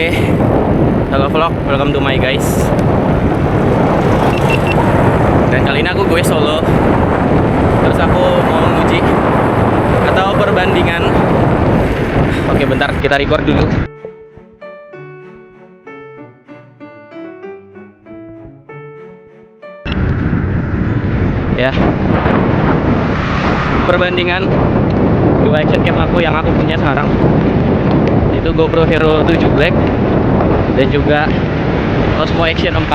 Oke, halo vlog, welcome to my guys. Dan kali ini aku gue solo. Terus aku mau nguji atau perbandingan. Oke, bentar kita record dulu. Ya, perbandingan dua action cam aku yang aku punya sekarang, itu GoPro Hero 7 Black dan juga Osmo Action 4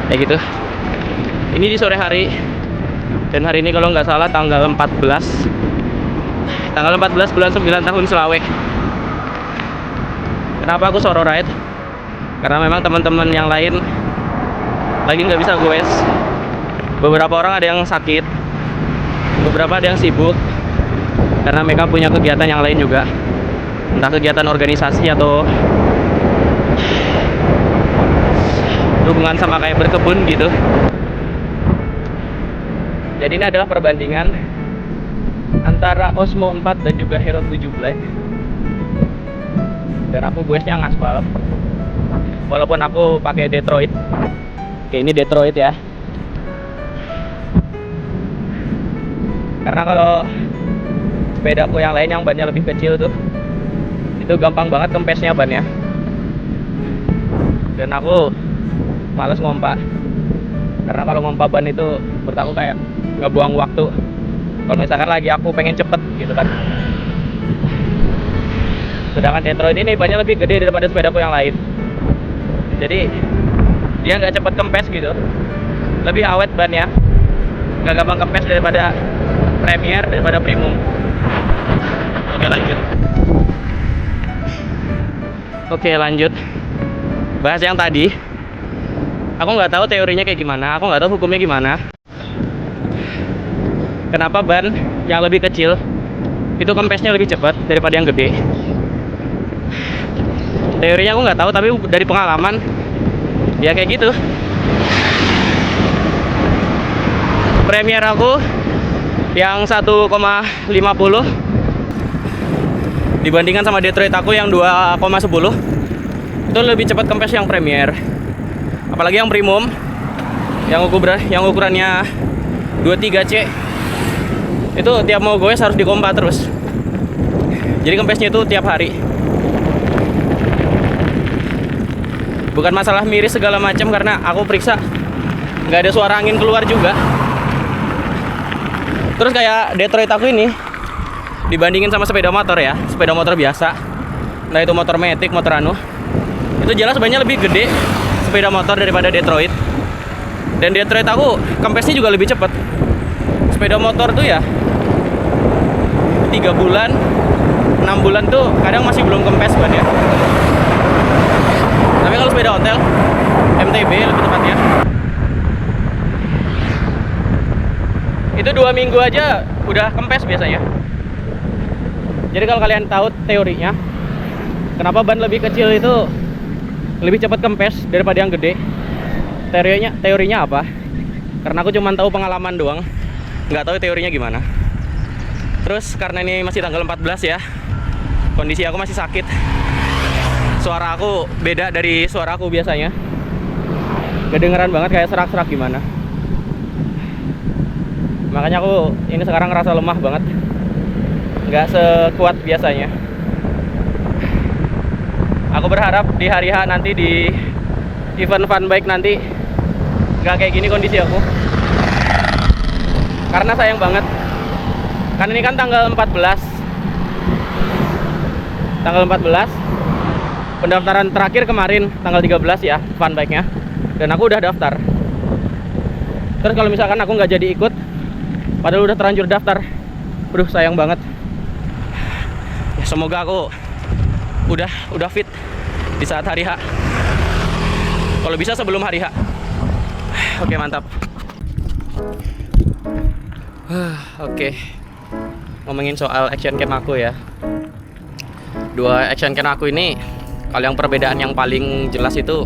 kayak gitu. Ini di sore hari, dan hari ini kalau nggak salah tanggal 14 bulan 9 tahun Selawe. Kenapa aku solo ride? Karena memang teman-teman yang lain lagi nggak bisa goes. Beberapa orang ada yang sakit, beberapa ada yang sibuk karena mereka punya kegiatan yang lain juga, entah kegiatan organisasi atau hubungan sama kayak berkebun gitu. Jadi ini adalah perbandingan antara Osmo 4 dan juga Hero 7 Black. Dan aku goesnya ngaspal, walaupun aku pakai Detroit. Oke, ini Detroit ya. Karena kalau sepedaku yang lain yang bannya lebih kecil tuh, itu gampang banget kempesnya bannya. Dan aku males ngompa, karena kalau ngompa ban itu menurut aku kayak ngebuang waktu. Kalau misalkan lagi aku pengen cepet gitu kan. Sedangkan Detroit ini bannya lebih gede daripada sepedaku yang lain, jadi dia nggak cepet kempes gitu, lebih awet bannya, nggak gampang kempes daripada Premier, daripada Premium. Oke, lanjut. Oke, lanjut bahas yang tadi. Aku nggak tahu teorinya kayak gimana, aku nggak tahu hukumnya gimana. Kenapa ban yang lebih kecil itu kempesnya lebih cepat daripada yang gede? Teorinya aku nggak tahu, tapi dari pengalaman ya kayak gitu. Premier aku yang 1,50 dibandingkan sama Detroit aku yang 2,10 itu lebih cepat kempes yang Premier. Apalagi yang Premium yang ukurannya 23C itu tiap mau goes harus dikompa terus. Jadi kempesnya itu tiap hari. Bukan masalah miris segala macam, karena aku periksa nggak ada suara angin keluar juga. Terus kayak Detroit aku ini dibandingin sama sepeda motor ya, sepeda motor biasa, nah itu motor Matic, motor anu, itu jelas banyak lebih gede sepeda motor daripada Detroit. Dan Detroit aku kempesnya juga lebih cepat. Sepeda motor tuh ya 3 bulan 6 bulan tuh kadang masih belum kempes ban ya. Tapi kalau sepeda hotel MTB lebih tepatnya, itu 2 minggu aja udah kempes biasanya. Jadi kalau kalian tahu teorinya kenapa ban lebih kecil itu lebih cepat kempes daripada yang gede, teorinya apa? Karena aku cuma tahu pengalaman doang, nggak tahu teorinya gimana. Terus karena ini masih tanggal 14 ya, kondisi aku masih sakit, suara aku beda dari suara aku biasanya, kedengeran banget kayak serak-serak gimana. Makanya aku ini sekarang ngerasa lemah banget, nggak sekuat biasanya. Aku berharap di hari H nanti, di event fun bike nanti, nggak kayak gini kondisi aku. Karena sayang banget, kan ini kan tanggal 14 pendaftaran terakhir kemarin tanggal 13 ya, fun bike nya, dan aku udah daftar. Terus kalau misalkan aku nggak jadi ikut padahal udah terlanjur daftar, aduh sayang banget ya. Semoga aku udah fit di saat hari H, kalau bisa sebelum hari H. Oke, mantap. Oke, ngomongin soal action cam aku ya. Dua action cam aku ini, kalau yang perbedaan yang paling jelas itu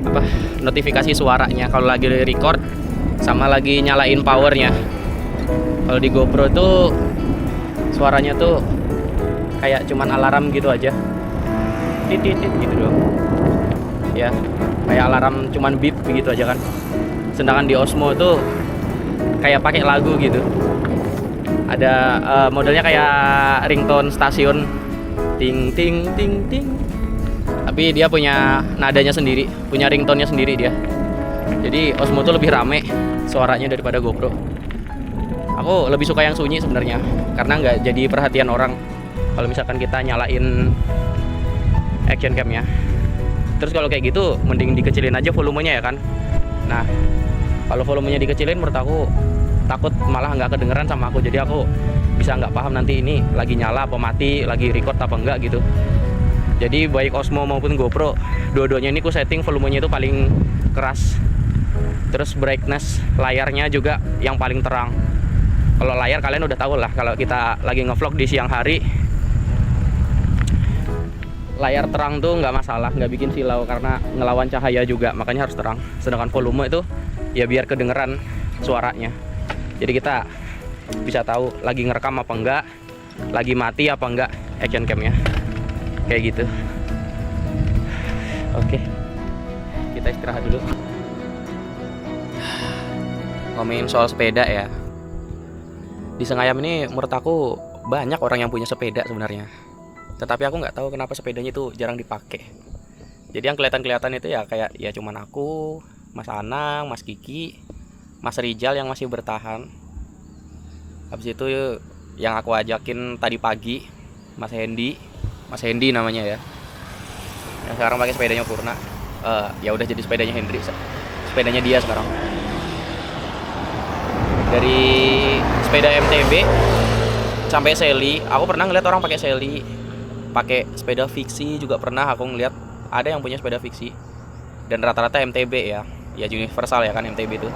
apa? Notifikasi suaranya kalau lagi record sama lagi nyalain powernya. Kalau di GoPro tuh suaranya tuh kayak cuman alarm gitu aja. titit gitu dong. Ya, kayak alarm cuman beep begitu aja kan. Sedangkan di Osmo itu kayak pakai lagu gitu. Ada modelnya kayak ringtone stasiun, ting ting ting ting. Tapi dia punya nadanya sendiri, punya ringtone-nya sendiri dia. Jadi Osmo tuh lebih rame suaranya daripada GoPro. Aku lebih suka yang sunyi sebenarnya, karena nggak jadi perhatian orang kalau misalkan kita nyalain action cam-nya. Terus kalau kayak gitu mending dikecilin aja volumenya ya kan. Nah, kalau volumenya dikecilin menurut aku takut malah nggak kedengeran sama aku. Jadi aku bisa nggak paham nanti ini lagi nyala apa mati, lagi record apa enggak gitu. Jadi baik Osmo maupun GoPro, dua-duanya ini aku setting volumenya itu paling keras. Terus brightness layarnya juga yang paling terang. Kalau layar kalian udah tahu lah, kalau kita lagi ngevlog di siang hari, layar terang tuh nggak masalah, nggak bikin silau karena ngelawan cahaya juga, makanya harus terang. Sedangkan volume itu ya biar kedengeran suaranya. Jadi kita bisa tahu lagi ngerekam apa enggak, lagi mati apa enggak action cam-nya. Kayak gitu. Oke. Kita istirahat dulu. Ngomongin soal sepeda ya. Di Sengayam ini menurut aku banyak orang yang punya sepeda sebenarnya. Tetapi aku nggak tahu kenapa sepedanya itu jarang dipakai. Jadi yang kelihatan itu ya kayak ya cuman aku, Mas Anang, Mas Kiki, Mas Rijal yang masih bertahan. Habis itu yang aku ajakin tadi pagi, Mas Hendy namanya ya. Yang sekarang pakai sepedanya Purna. Ya udah jadi sepedanya Hendri. Sepedanya dia sekarang. Dari sepeda MTB sampai Sally, aku pernah ngeliat orang pakai Sally. Pakai sepeda fiksi juga pernah aku ngeliat ada yang punya sepeda fiksi, dan rata-rata MTB ya universal ya kan MTB itu.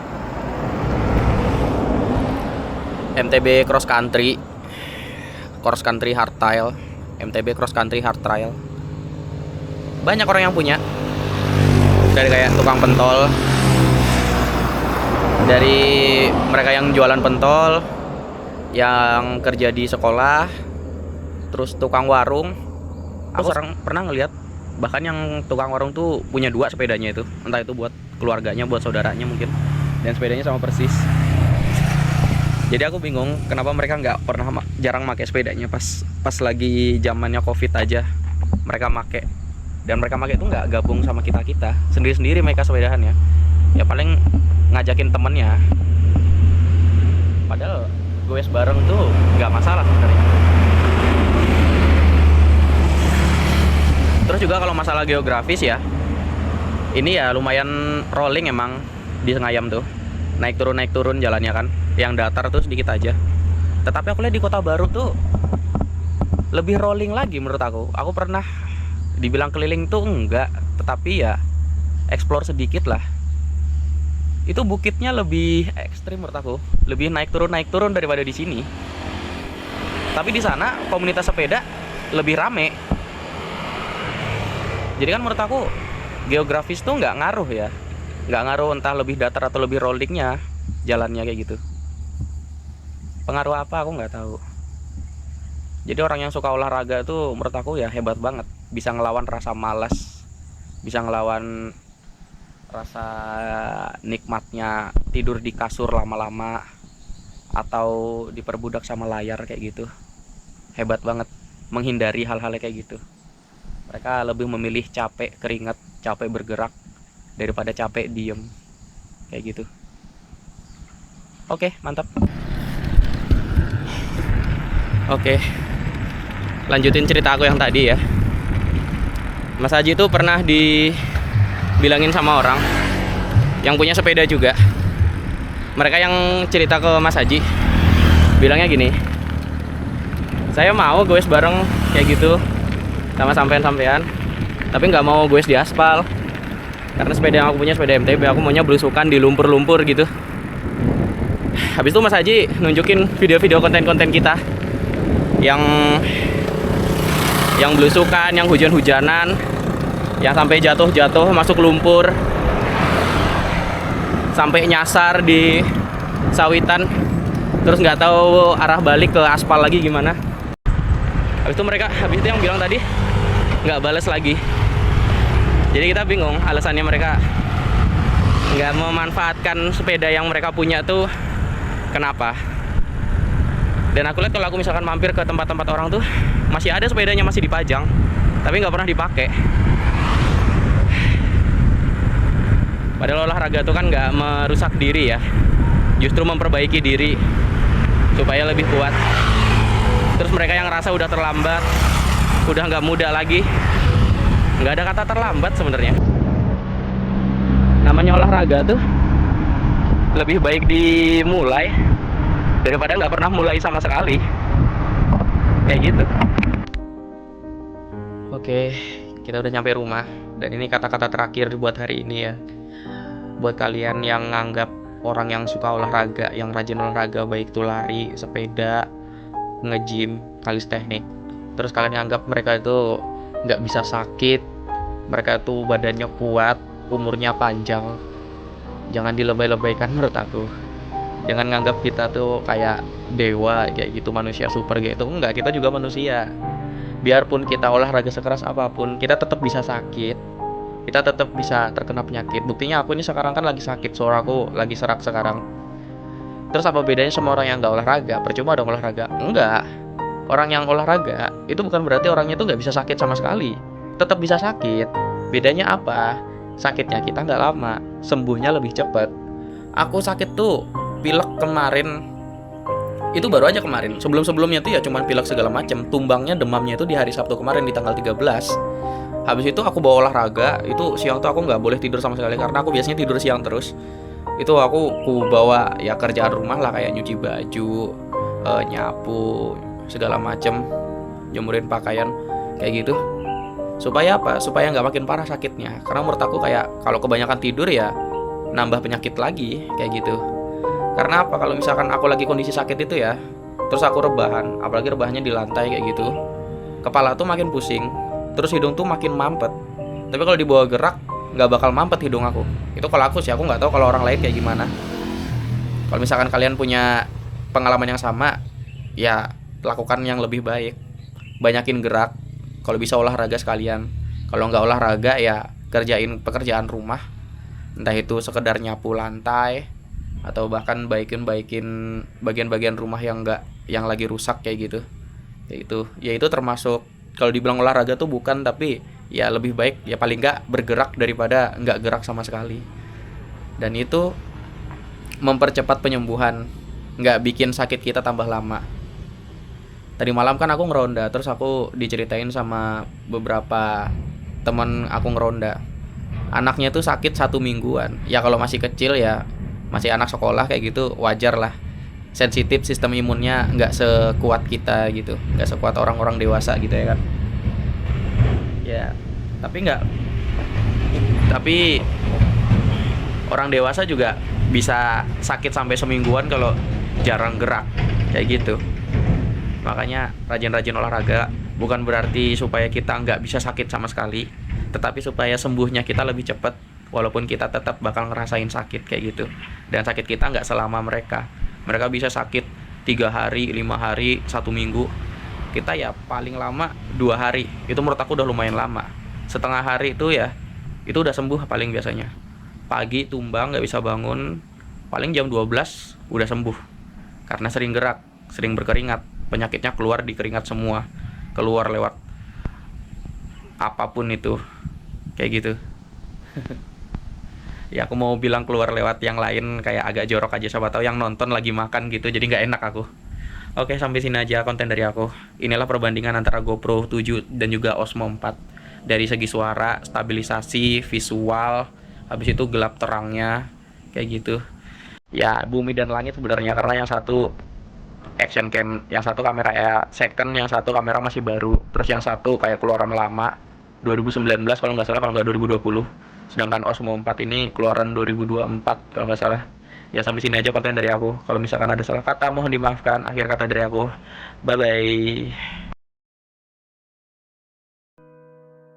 MTB cross country hardtail, MTB cross country hard trail. Banyak orang yang punya, dari kayak tukang pentol, dari mereka yang jualan pentol, yang kerja di sekolah, terus tukang warung. Aku pernah ngeliat bahkan yang tukang warung tuh punya 2 sepedanya itu, entah itu buat keluarganya, buat saudaranya mungkin, dan sepedanya sama persis. Jadi aku bingung kenapa mereka nggak pernah jarang pakai sepedanya pas lagi zamannya COVID aja mereka make. Dan mereka make itu nggak gabung sama kita sendiri mereka sepedahan ya paling ngajakin temennya. Padahal goes bareng tuh nggak masalah sebenarnya. Terus juga kalau masalah geografis ya, ini ya lumayan rolling emang di Sengayam tuh, naik turun jalannya kan, yang datar tuh sedikit aja. Tetapi aku lihat di Kota Baru tuh lebih rolling lagi menurut aku. Aku pernah dibilang keliling tuh enggak, tetapi ya explore sedikit lah. Itu bukitnya lebih ekstrim menurut aku, lebih naik turun daripada di sini. Tapi di sana komunitas sepeda lebih rame. Jadi kan menurut aku geografis tuh nggak ngaruh ya, nggak ngaruh entah lebih datar atau lebih rollingnya jalannya kayak gitu. Pengaruh apa aku nggak tahu. Jadi orang yang suka olahraga tuh menurut aku ya hebat banget, bisa ngelawan rasa malas, bisa ngelawan rasa nikmatnya tidur di kasur lama-lama atau diperbudak sama layar kayak gitu. Hebat banget menghindari hal-hal kayak gitu. Mereka lebih memilih capek keringat, capek bergerak daripada capek diem kayak gitu. Oke, mantap. Oke, lanjutin cerita aku yang tadi ya. Mas Haji itu pernah dibilangin sama orang yang punya sepeda juga. Mereka yang cerita ke Mas Haji bilangnya gini, saya mau goes bareng kayak gitu sama sampean-sampean, tapi nggak mau goes di aspal, karena sepeda yang aku punya sepeda MTB, aku maunya belusukan di lumpur-lumpur gitu. Habis itu Mas Haji nunjukin video-video konten-konten kita yang belusukan, yang hujan-hujanan, yang sampai jatuh-jatuh masuk lumpur, sampai nyasar di sawitan, terus nggak tahu arah balik ke aspal lagi gimana. Habis itu yang bilang tadi, nggak balas lagi. Jadi kita bingung alasannya mereka nggak memanfaatkan sepeda yang mereka punya tuh kenapa. Dan aku lihat kalau aku misalkan mampir ke tempat-tempat orang tuh masih ada sepedanya, masih dipajang tapi nggak pernah dipakai. Padahal olahraga tuh kan nggak merusak diri ya, justru memperbaiki diri supaya lebih kuat. Terus mereka yang ngerasa udah terlambat, udah nggak muda lagi, nggak ada kata terlambat sebenarnya. Namanya olahraga tuh lebih baik dimulai daripada nggak pernah mulai sama sekali, kayak gitu. Oke, kita udah nyampe rumah dan ini kata-kata terakhir buat hari ini ya. Buat kalian yang nganggap orang yang suka olahraga, yang rajin olahraga, baik itu lari, sepeda, nge-gym, kalisteknik, terus kalian anggap mereka itu nggak bisa sakit, mereka itu badannya kuat, umurnya panjang, jangan dilebay-lebaykan menurut aku. Jangan nganggap kita tuh kayak dewa kayak gitu, manusia super gitu. Enggak, kita juga manusia. Biarpun kita olahraga sekeras apapun, kita tetap bisa sakit, kita tetap bisa terkena penyakit. Buktinya aku ini sekarang kan lagi sakit, suara aku lagi serak sekarang. Terus apa bedanya sama orang yang nggak olahraga? Percuma dong olahraga. Enggak, orang yang olahraga itu bukan berarti orangnya tuh nggak bisa sakit sama sekali, tetap bisa sakit. Bedanya apa? Sakitnya kita nggak lama, sembuhnya lebih cepat. Aku sakit tuh pilek kemarin, itu baru aja kemarin. Sebelum-sebelumnya tuh ya cuman pilek segala macam. Tumbangnya, demamnya itu di hari Sabtu kemarin di tanggal 13. Habis itu aku bawa olahraga, itu siang tuh aku nggak boleh tidur sama sekali karena aku biasanya tidur siang terus. Itu aku bawa ya kerjaan rumah lah, kayak nyuci baju, nyapu, segala macem, jemurin pakaian, kayak gitu. Supaya apa? Supaya nggak makin parah sakitnya. Karena menurut aku kayak kalau kebanyakan tidur ya nambah penyakit lagi, kayak gitu. Karena apa? Kalau misalkan aku lagi kondisi sakit itu ya, terus aku rebahan, apalagi rebahannya di lantai kayak gitu, kepala tuh makin pusing, terus hidung tuh makin mampet. Tapi kalau dibawa gerak, nggak bakal mampet hidung aku. Itu kalau aku sih, aku nggak tahu kalau orang lain kayak gimana. Kalau misalkan kalian punya pengalaman yang sama, ya lakukan yang lebih baik. Banyakin gerak, kalau bisa olahraga sekalian. Kalau nggak olahraga ya kerjain pekerjaan rumah, entah itu sekedar nyapu lantai atau bahkan baikin bagian-bagian rumah yang lagi rusak kayak gitu. Ya itu termasuk kalau dibilang olahraga tuh bukan, tapi ya lebih baik ya paling nggak bergerak daripada nggak gerak sama sekali. Dan itu mempercepat penyembuhan, nggak bikin sakit kita tambah lama. Tadi malam kan aku ngeronda, terus aku diceritain sama beberapa teman aku ngeronda, anaknya tuh sakit 1 mingguan. Ya kalau masih kecil ya, masih anak sekolah kayak gitu, wajar lah. Sensitif, sistem imunnya nggak sekuat kita gitu, nggak sekuat orang-orang dewasa gitu ya kan. Ya, tapi orang dewasa juga bisa sakit sampai semingguan kalau jarang gerak kayak gitu. Makanya rajin-rajin olahraga bukan berarti supaya kita nggak bisa sakit sama sekali, tetapi supaya sembuhnya kita lebih cepat. Walaupun kita tetap bakal ngerasain sakit kayak gitu. Dan sakit kita nggak selama mereka bisa sakit 3 hari, 5 hari, 1 minggu. Kita ya paling lama 2 hari. Itu menurut aku udah lumayan lama. Setengah hari itu ya, itu udah sembuh paling biasanya. Pagi tumbang nggak bisa bangun, paling jam 12 udah sembuh. Karena sering gerak, sering berkeringat, penyakitnya keluar di keringat semua, keluar lewat apapun itu, kayak gitu. Ya aku mau bilang keluar lewat yang lain kayak agak jorok aja, siapa tahu yang nonton lagi makan gitu, jadi nggak enak aku. Oke, sampai sini aja konten dari aku. Inilah perbandingan antara GoPro 7 dan juga Osmo 4 dari segi suara, stabilisasi, visual, habis itu gelap terangnya, kayak gitu. Ya bumi dan langit sebenarnya, karena yang satu action cam, yang satu kamera ya second, yang satu kamera masih baru, terus yang satu kayak keluaran lama 2019 kalau nggak salah, kalau nggak 2020. Sedangkan Osmo 4 ini keluaran 2024 kalau nggak salah. Ya sampai sini aja konten dari aku. Kalau misalkan ada salah kata mohon dimaafkan. Akhir kata dari aku, bye bye.